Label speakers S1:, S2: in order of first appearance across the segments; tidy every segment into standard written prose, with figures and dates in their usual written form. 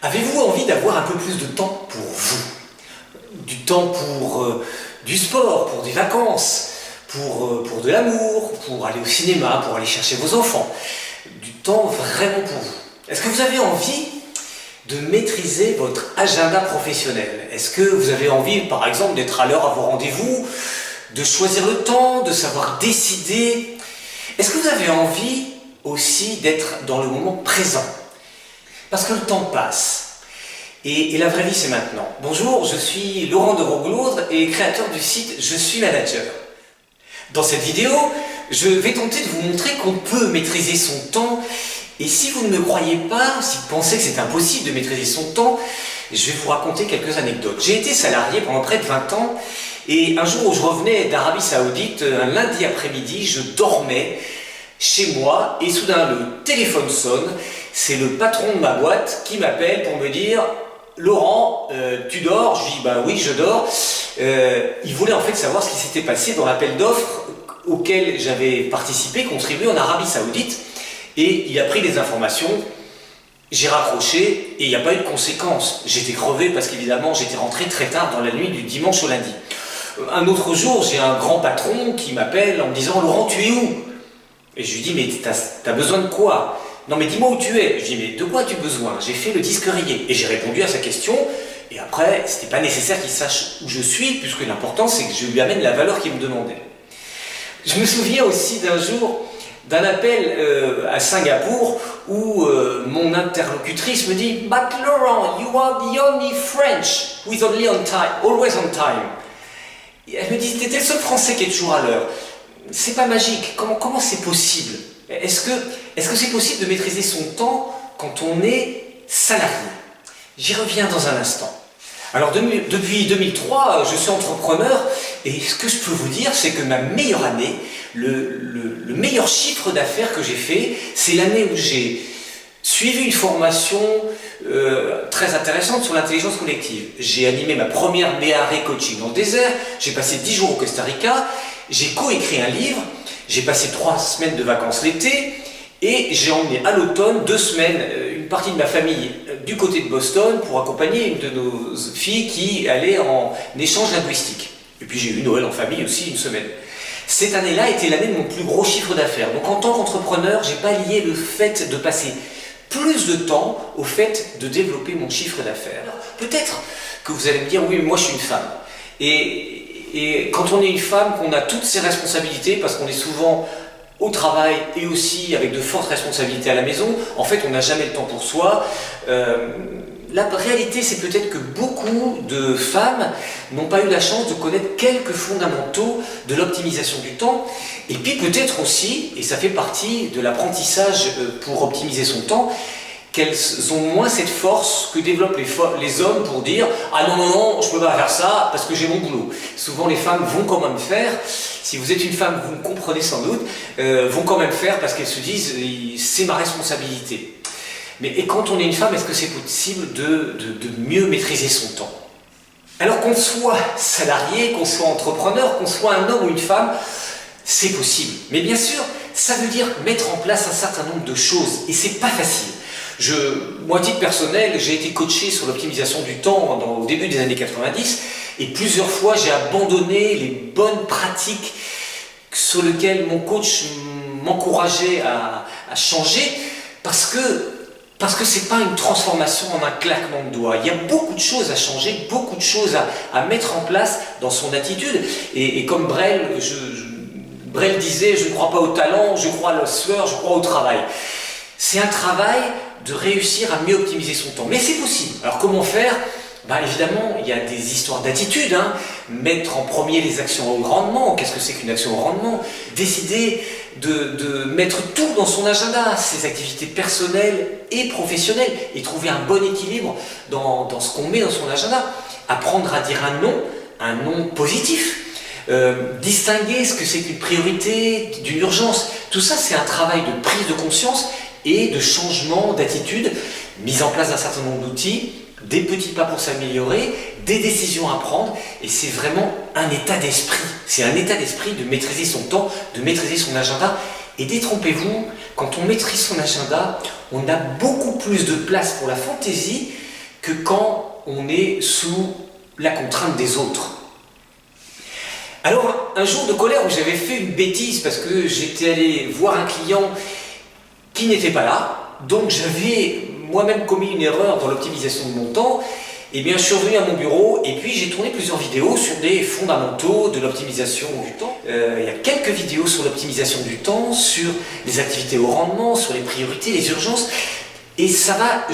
S1: Avez-vous envie d'avoir un peu plus de temps pour vous? Du temps pour du sport, pour des vacances, pour de l'amour, pour aller au cinéma, pour aller chercher vos enfants. Du temps vraiment pour vous. Est-ce que vous avez envie de maîtriser votre agenda professionnel? Est-ce que vous avez envie, par exemple, d'être à l'heure à vos rendez-vous, de choisir le temps, de savoir décider? Est-ce que vous avez envie aussi d'être dans le moment présent? Parce que le temps passe. Et la vraie vie, c'est maintenant. Bonjour, je suis Laurent de Rogloudre et créateur du site Je suis manager. Dans cette vidéo, je vais tenter de vous montrer qu'on peut maîtriser son temps. Et si vous ne me croyez pas, si vous pensez que c'est impossible de maîtriser son temps, je vais vous raconter quelques anecdotes. J'ai été salarié pendant près de 20 ans et un jour où je revenais d'Arabie Saoudite, un lundi après-midi, je dormais chez moi et soudain le téléphone sonne. C'est le patron de ma boîte qui m'appelle pour me dire « Laurent, tu dors ?» Je dis « Bah oui, je dors ». Il voulait en fait savoir ce qui s'était passé dans l'appel d'offres auquel j'avais participé, contribué en Arabie Saoudite. Et il a pris des informations, j'ai raccroché et il n'y a pas eu de conséquences. J'étais crevé parce qu'évidemment j'étais rentré très tard dans la nuit du dimanche au lundi. Un autre jour, j'ai un grand patron qui m'appelle en me disant « Laurent, tu es où ?» Et je lui dis « Mais t'as besoin de quoi ? Non mais dis-moi où tu es. » Je dis « Mais de quoi as-tu besoin ?» J'ai fait le disque rayé et j'ai répondu à sa question. Et après, c'était pas nécessaire qu'il sache où je suis, puisque l'important c'est que je lui amène la valeur qu'il me demandait. Je me souviens aussi d'un jour d'un appel à Singapour où mon interlocutrice me dit « But Laurent, you are the only French who is only on time, always on time. » Et elle me dit « T'es le seul Français qui est toujours à l'heure. C'est pas magique, comment c'est possible? Est-ce que c'est possible de maîtriser son temps quand on est salarié ?» J'y reviens dans un instant. Alors depuis 2003, je suis entrepreneur et ce que je peux vous dire, c'est que ma meilleure année, le meilleur chiffre d'affaires que j'ai fait, c'est l'année où j'ai suivi une formation très intéressante sur l'intelligence collective. J'ai animé ma première BRE coaching dans le désert, j'ai passé 10 jours au Costa Rica, j'ai coécrit un livre, j'ai passé 3 semaines de vacances l'été et j'ai emmené à l'automne 2 semaines une partie de ma famille du côté de Boston pour accompagner une de nos filles qui allait en échange linguistique. Et puis j'ai eu Noël en famille aussi une semaine. Cette année-là était l'année de mon plus gros chiffre d'affaires. Donc en tant qu'entrepreneur, j'ai pas lié le fait de passer plus de temps au fait de développer mon chiffre d'affaires. Peut-être que vous allez me dire, oui, mais moi je suis une femme. Et quand on est une femme, qu'on a toutes ses responsabilités, parce qu'on est souvent au travail et aussi avec de fortes responsabilités à la maison, en fait on n'a jamais le temps pour soi. La réalité, c'est peut-être que beaucoup de femmes n'ont pas eu la chance de connaître quelques fondamentaux de l'optimisation du temps. Et puis peut-être aussi, et ça fait partie de l'apprentissage pour optimiser son temps, qu'elles ont moins cette force que développent les hommes pour dire « Ah non, non, non, je ne peux pas faire ça parce que j'ai mon boulot ». Souvent les femmes vont quand même faire, si vous êtes une femme, vous me comprenez sans doute, vont quand même faire parce qu'elles se disent « c'est ma responsabilité ». Mais et quand on est une femme, est-ce que c'est possible de mieux maîtriser son temps? Alors qu'on soit salarié, qu'on soit entrepreneur, qu'on soit un homme ou une femme, c'est possible. Mais bien sûr, ça veut dire mettre en place un certain nombre de choses et c'est pas facile. Moi, à titre personnel, j'ai été coaché sur l'optimisation du temps au début des années 90 et plusieurs fois j'ai abandonné les bonnes pratiques sur lesquelles mon coach m'encourageait à changer parce que c'est pas une transformation en un claquement de doigts. Il y a beaucoup de choses à changer, beaucoup de choses à mettre en place dans son attitude. Et comme Brel disait, je ne crois pas au talent, je crois à la sueur, je crois au travail. C'est un travail de réussir à mieux optimiser son temps. Mais c'est possible. Alors comment faire? Évidemment, il y a des histoires d'attitude. Mettre en premier les actions au rendement. Qu'est-ce que c'est qu'une action au rendement? Décider de mettre tout dans son agenda, ses activités personnelles et professionnelles, et trouver un bon équilibre dans ce qu'on met dans son agenda. Apprendre à dire un non positif. Distinguer ce que c'est qu'une priorité d'une urgence. Tout ça, c'est un travail de prise de conscience et de changement d'attitude, mise en place d'un certain nombre d'outils, des petits pas pour s'améliorer, des décisions à prendre, et c'est vraiment un état d'esprit. C'est un état d'esprit de maîtriser son temps, de maîtriser son agenda, et détrompez-vous, quand on maîtrise son agenda, on a beaucoup plus de place pour la fantaisie que quand on est sous la contrainte des autres. Alors, un jour de colère où j'avais fait une bêtise parce que j'étais allé voir un client qui n'était pas là, donc j'avais moi-même commis une erreur dans l'optimisation de mon temps, et bien je suis revenu à mon bureau et puis j'ai tourné plusieurs vidéos sur des fondamentaux de l'optimisation du temps. Il y a quelques vidéos sur l'optimisation du temps, sur les activités au rendement, sur les priorités, les urgences, et ça va,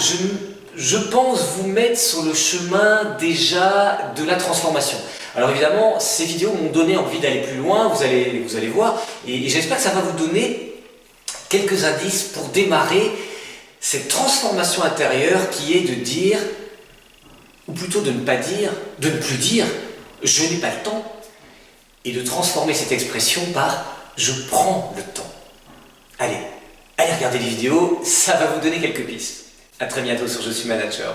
S1: je pense, vous mettre sur le chemin déjà de la transformation. Alors évidemment, ces vidéos m'ont donné envie d'aller plus loin, vous allez voir, et j'espère que ça va vous donner quelques indices pour démarrer cette transformation intérieure qui est de dire, ou plutôt de ne pas dire, de ne plus dire « je n'ai pas le temps » et de transformer cette expression par « je prends le temps ». Allez regarder les vidéos, ça va vous donner quelques pistes. À très bientôt sur Je suis manager.